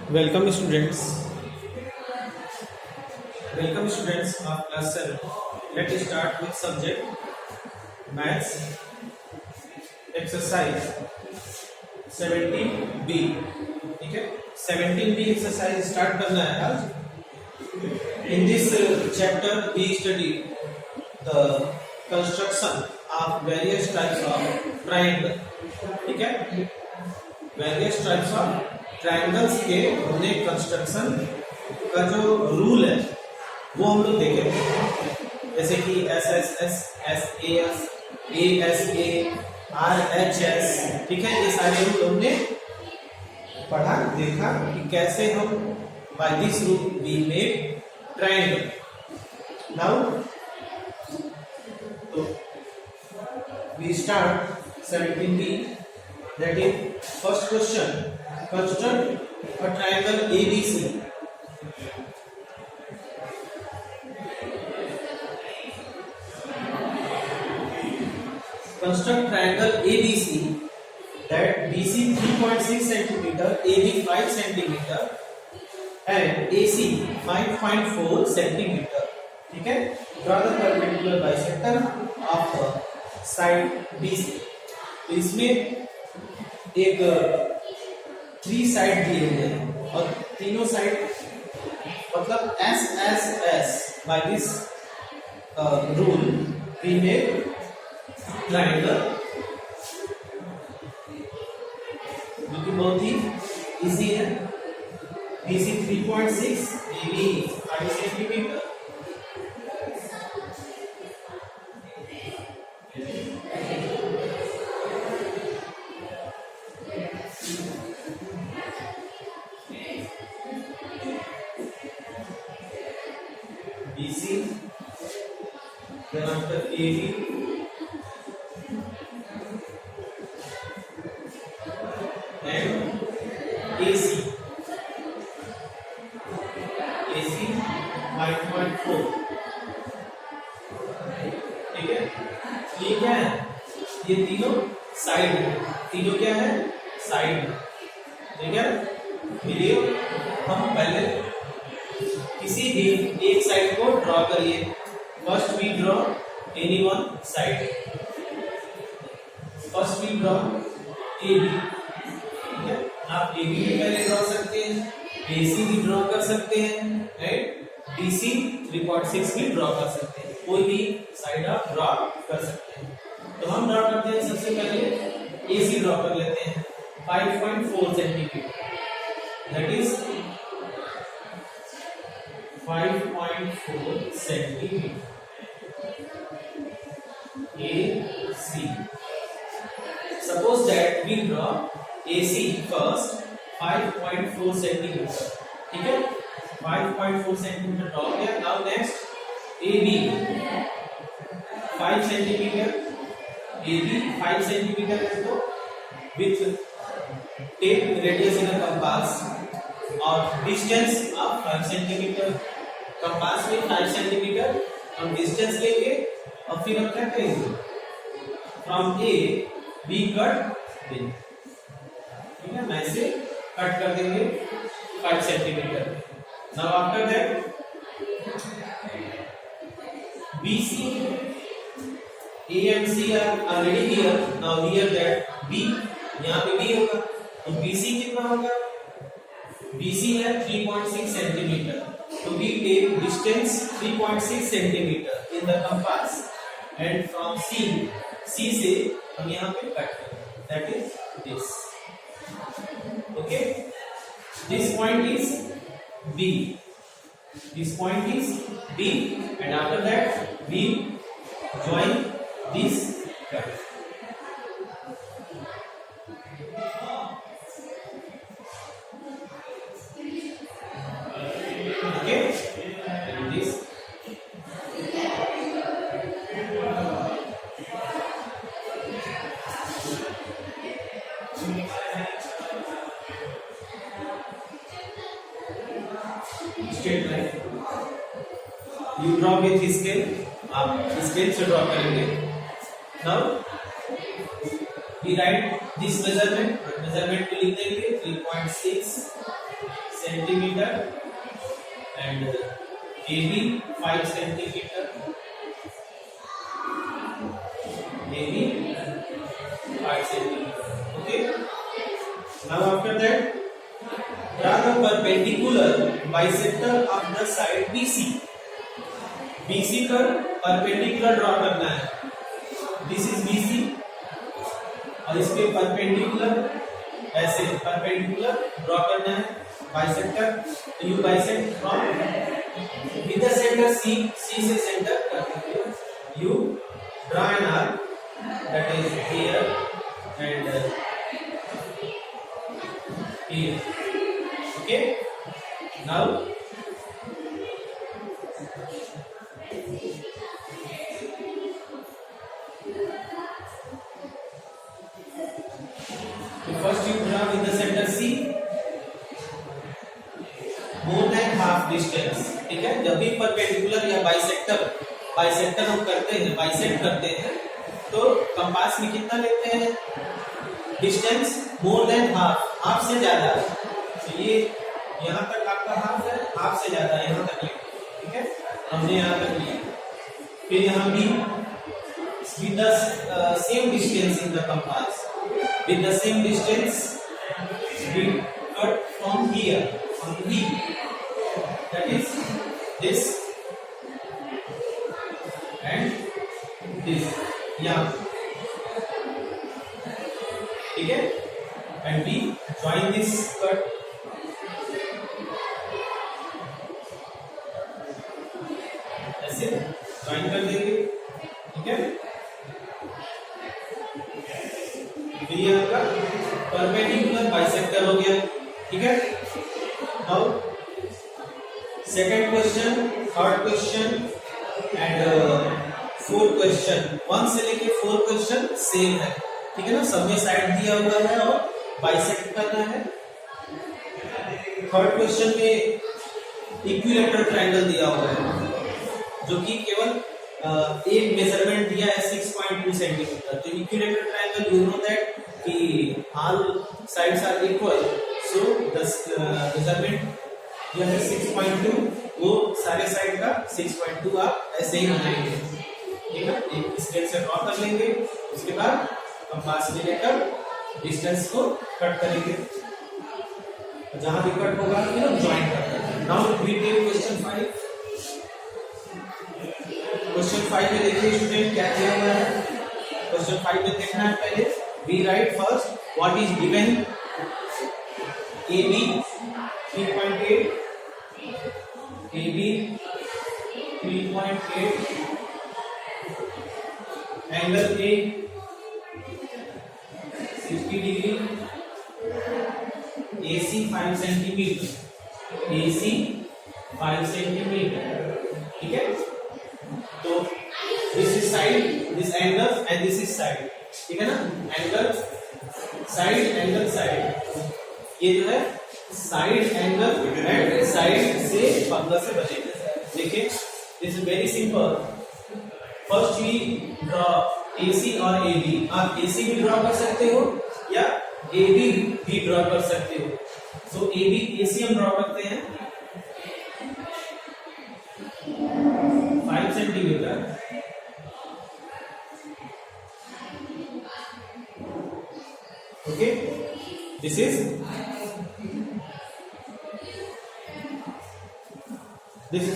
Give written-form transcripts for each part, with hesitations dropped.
Welcome students. Welcome students of class 7. Let us start with subject maths exercise 17B. ठीक है, 17B exercise start करना है आज. In this chapter we study the construction of various types of triangle. ठीक है, various types of triangles के हमने construction का जो रूल है वो हम लोग देखेंगे, जैसे कि S S S, S A, R H S. ठीक है, ये सारे रूल हमने पढ़ा, देखा कि कैसे हम by this rule we make triangle. Now तो we start 17B. That is first question. Construct a triangle ABC. Construct triangle ABC that BC 3.6 cm, AB 5 cm and AC 5.4 cm. ठीक है, draw the perpendicular bisector of the side BC. तो इसमें एक 3 side दिए हुए हैं और तीनों साइड मतलब S S S. By this rule we make triangle, जो कि बहुत ही इजी है. BC 3.6, AB 5 centimetre. BC, then after AB, and AC. AC 5.4. ठीक है, ये क्या है? ये तीनों साइड है. तीनों क्या है? साइड. ठीक है, चलिए हम पहले किसी भी एक साइड को ड्रॉ करिए. First we draw any one side. First we draw AB. ठीक है, आप AB भी पहले ड्रॉ सकते हैं, AC भी ड्रॉ कर सकते हैं एंड BC 3.6 भी ड्रॉ कर सकते हैं. कोई भी साइड आप ड्रॉ कर सकते हैं. तो हम ड्रॉ करते हैं, सबसे पहले AC ड्रॉ कर लेते हैं 5.4 centimetre. That is 5.4 centimeter. AC. Suppose that we draw AC first 5.4 centimeter. ठीक है, 5.4 centimeter ड्रॉ किया. Now next AB 5 centimeter. AB 5 centimeter है तो with take radius in a compass और डिस्टेंस आप 5 सेंटीमीटर. कंपास में 5 सेंटीमीटर हम डिस्टेंस लेंगे और फिर हम क्या करेंगे, from A B cut B. ठीक है, मैं इसे कट कर देंगे 5 centimetre. Now after that BC, A and C are already here. Now here that B, यहाँ पे B होगा तो BC कितना होगा? BC है 3.6 सेंटीमीटर. तो we take distance 3.6 centimetre in the compass and from C से हम यहाँ पे कट करेंगे. That is this. Okay. This point is B. This point is B and after that we join this cut. Okay, and this straight line. You draw with scale. आप scale से draw करेंगे. Now we write this measurement. Measurement को लिख देंगे 3.6 centimeter and AB 5 centimeter. AB 5 centimeter. Okay. Now after that, draw the perpendicular bisector of the side BC. BC पर perpendicular draw करना है. This is BC और इस पे perpendicular ऐसे perpendicular draw करना है. Bisector, you bisect from with the center C से center you draw an arc that is here and here. Okay. Now first you draw with the center C more than half distance. ठीक है. जब भी perpendicular या bisector हम करते हैं, bisect करते हैं, तो कंपास में कितना लेते हैं? डिस्टेंस मोर देन हाफ से ज्यादा. तो ये यहाँ तक आपका हाफ है, हाफ से ज्यादा यहाँ तक लेंगे. ठीक है. हमने यहाँ तक लिया. फिर यहाँ भी with the same distance in the compass, with the same distance we cut from here on V, that is this and this. Yeah. ठीक है. And we join this cut. ऐसे join कर देंगे. ठीक है. ये आपका परपेंडिकुलर बाइसेक्टर हो गया. ठीक है. Now second question, third question and fourth question, 1 से लेके 4 क्वेश्चन सेम है. ठीक है ना. सब में साइड दिया हुआ है और बाइसेक्ट करना है. थर्ड क्वेश्चन में इक्विलेटरल ट्रायंगल दिया हुआ है जो कि केवल एक मेजरमेंट दिया है 6.2 सेंटीमीटर. तो equilateral triangle you know that कि all sides are equal, so the measurement जो है 6.2, वो सारे साइड का 6.2 आप ऐसे ही बनाएंगे. ठीक है. एक स्केल से ड्रॉ कर लेंगे. उसके बाद कंपास में लेकर डिस्टेंस को कट करेंगे. जहां भी कट होगा फिर हम ज्वाइन कर देंगे. Now we take question 5. Question 5 में देखिए स्टूडेंट क्या दिया हुआ है. क्वेश्चन 5 में देखना है पहले we write first what is given. AB 3.8, AB 3.8, angle A 60 degree, AC 5 centimeter, AC 5 centimeter. ठीक है. तो this is side, this angle and this is side. ठीक है ना. एंगल साइड, ये जो है साइड एंगल एंड साइड से पंगा से बचेगा. देखिए this is very simple. First we draw AC और AB. आप AC भी ड्रॉ कर सकते हो या AB भी ड्रॉ कर सकते हो. सो AB AC हम ड्रॉ करते हैं 5 centimetre. Okay, this is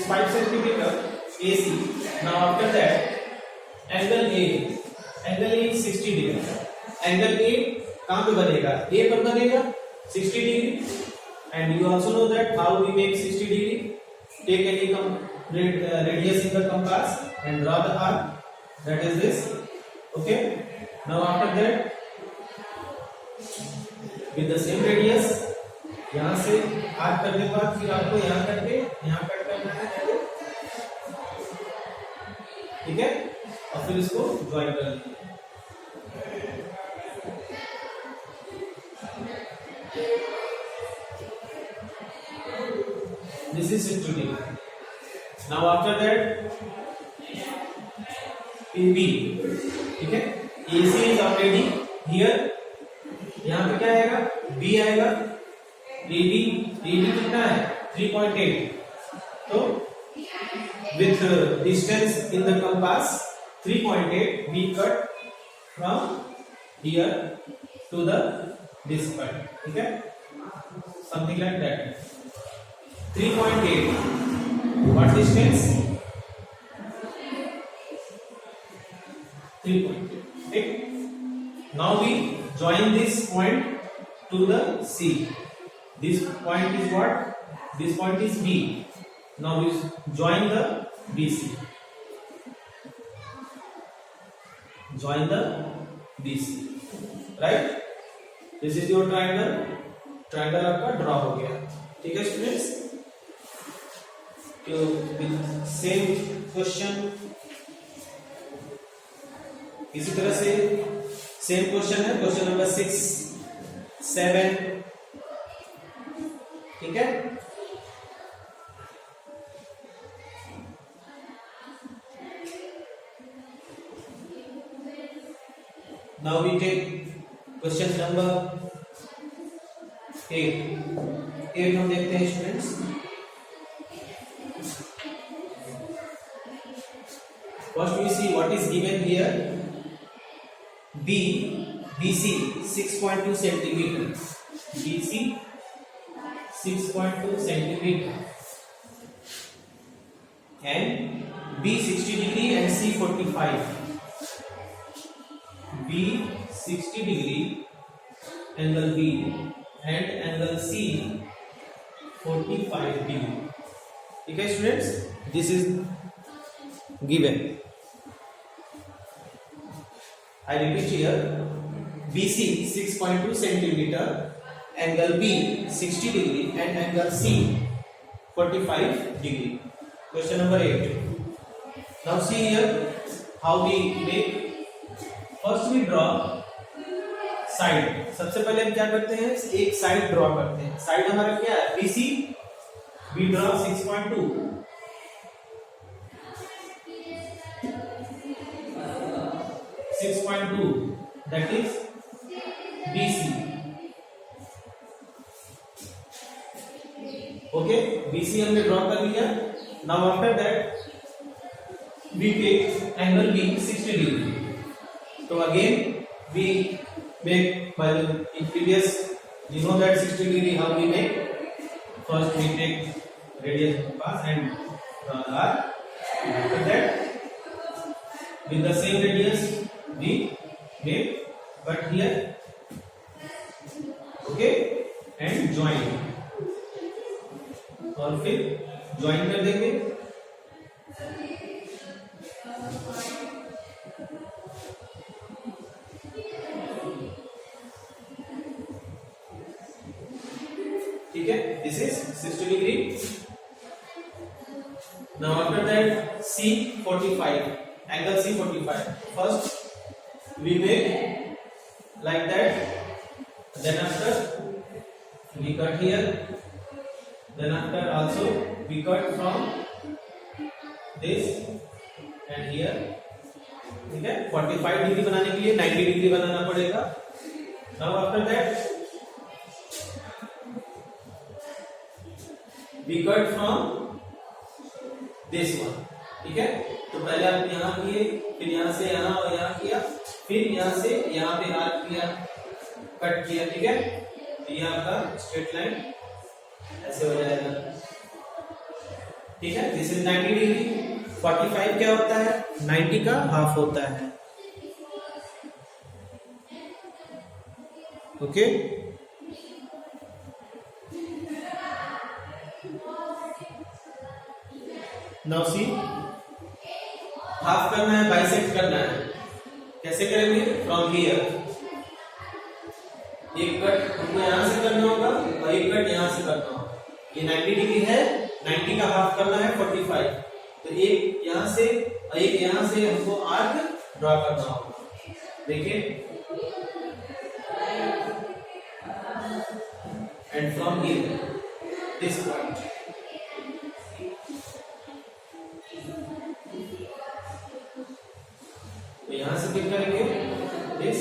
5 centimeter AC. Now after that, angle A is 60 degree. Angle A कहाँ पे बनेगा? A पर बनेगा 60 degree. And you also know that how we make 60 degree. Take any radius in the compass and draw the arc. That is this. Okay. Now after that, with the same radius, यहाँ से arc करने के बाद फिर आपको यहाँ करके यहाँ कट करना है. ठीक है. और फिर इसको ज्वाइन कर लीजिए. This is 60 degree. Now after that, AB. ठीक है. AC is already here. यहाँ पे क्या आएगा? B आएगा. EB कितना है 3.8, तो with distance in the compass 3.8 we cut from here to the this point, ठीक है, something like that. 3.8 what distance 3.8, ठीक. Now we join this point to the C. This point is what? This point is B. Now we join the BC. Join the BC. Right? This is your triangle. Triangle आपका draw हो गया. ठीक है students? तो same question इसी तरह से same question है, क्वेश्चन नंबर 6, 7, ठीक है. Now we take question number 8. 8 हम देखते हैं students. First we see what is given here. BC 6.2 centimeter. BC 6.2 centimeter and B 60 degree and C 45. B 60 degree angle B and angle C 45 degree. ठीक है students, this is given. I repeat here. BC 6.2 centimeter, angle B 60 degree and angle C 45 degree. Question number 8. Now see here how we make. First we draw side. सबसे पहले हम क्या करते हैं, एक side draw करते हैं. साइड हमारा क्या है BC. We draw 6.2. 6.2 that is BC. Okay, BC हमने ड्रॉ कर लिया. Now after that we take angle B 60 degree. So again we make, by the in previous you know that 60 degree how we make. First we take radius compass and draw the arc. After that with the same radius we make, but here okay and join, और फिर join कर देंगे. ठीक है, this is 60 degree. Now after that C 45, angle C 45. First we make like that, then after we cut here, then after also we cut from this and here. ठीक है, 45 degree बनाने के लिए 90 डिग्री बनाना पड़ेगा. Now after that we cut from this one. ठीक है, तो पहले आप यहाँ किए, फिर यहाँ से यहाँ और यहाँ किया, फिर यहाँ से यहाँ पे आर्क किया, कट किया. ठीक है, तो ये आपका स्ट्रेट लाइन ऐसे हो जाएगा. ठीक है, दिस इज 90 डिग्री. 45 क्या होता है, 90 का हाफ होता है. ओके, नाउ सी, हाफ करना है, बाइसेक्ट करना है. कैसे करेंगे, फ्रॉम हियर एक कट हमको यहां से करना होगा और एक कट यहां से करना होगा. ये 90 डिग्री है, 90 का हाफ करना है 45. तो एक यहां से और एक यहां से हमको आर्क ड्रॉ करना होगा. देखिए, and from here this point, तो यहां से पिक करेंगे दिस.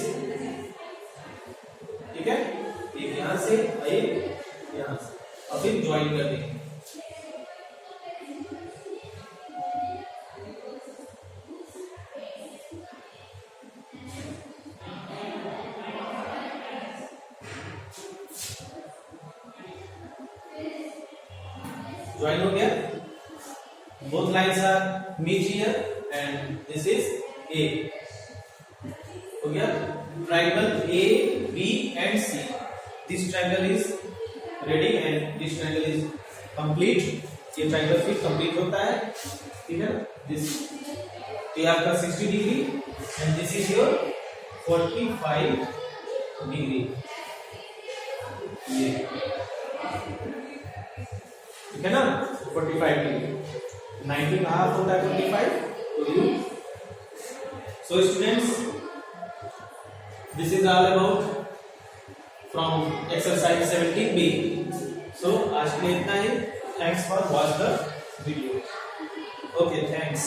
ठीक है, एक यहां से और एक यहां से. और फिर ज्वाइन कर देंगे। ज्वाइन हो गया, both lines are meet here and this is A, हो गया। triangle A, B and C, this triangle is ready and this triangle is complete, ये triangle फिर complete होता है, ठीक है। this ये आपका 60 degree and this is your 45 degree, ये ठीक है ना, 45 डिग्री। 90 का हाफ होता है 45, तो you. So students, this is all about from exercise 17B। सो आज के लिए इतना ही। Thanks for watch the video. Okay, thanks.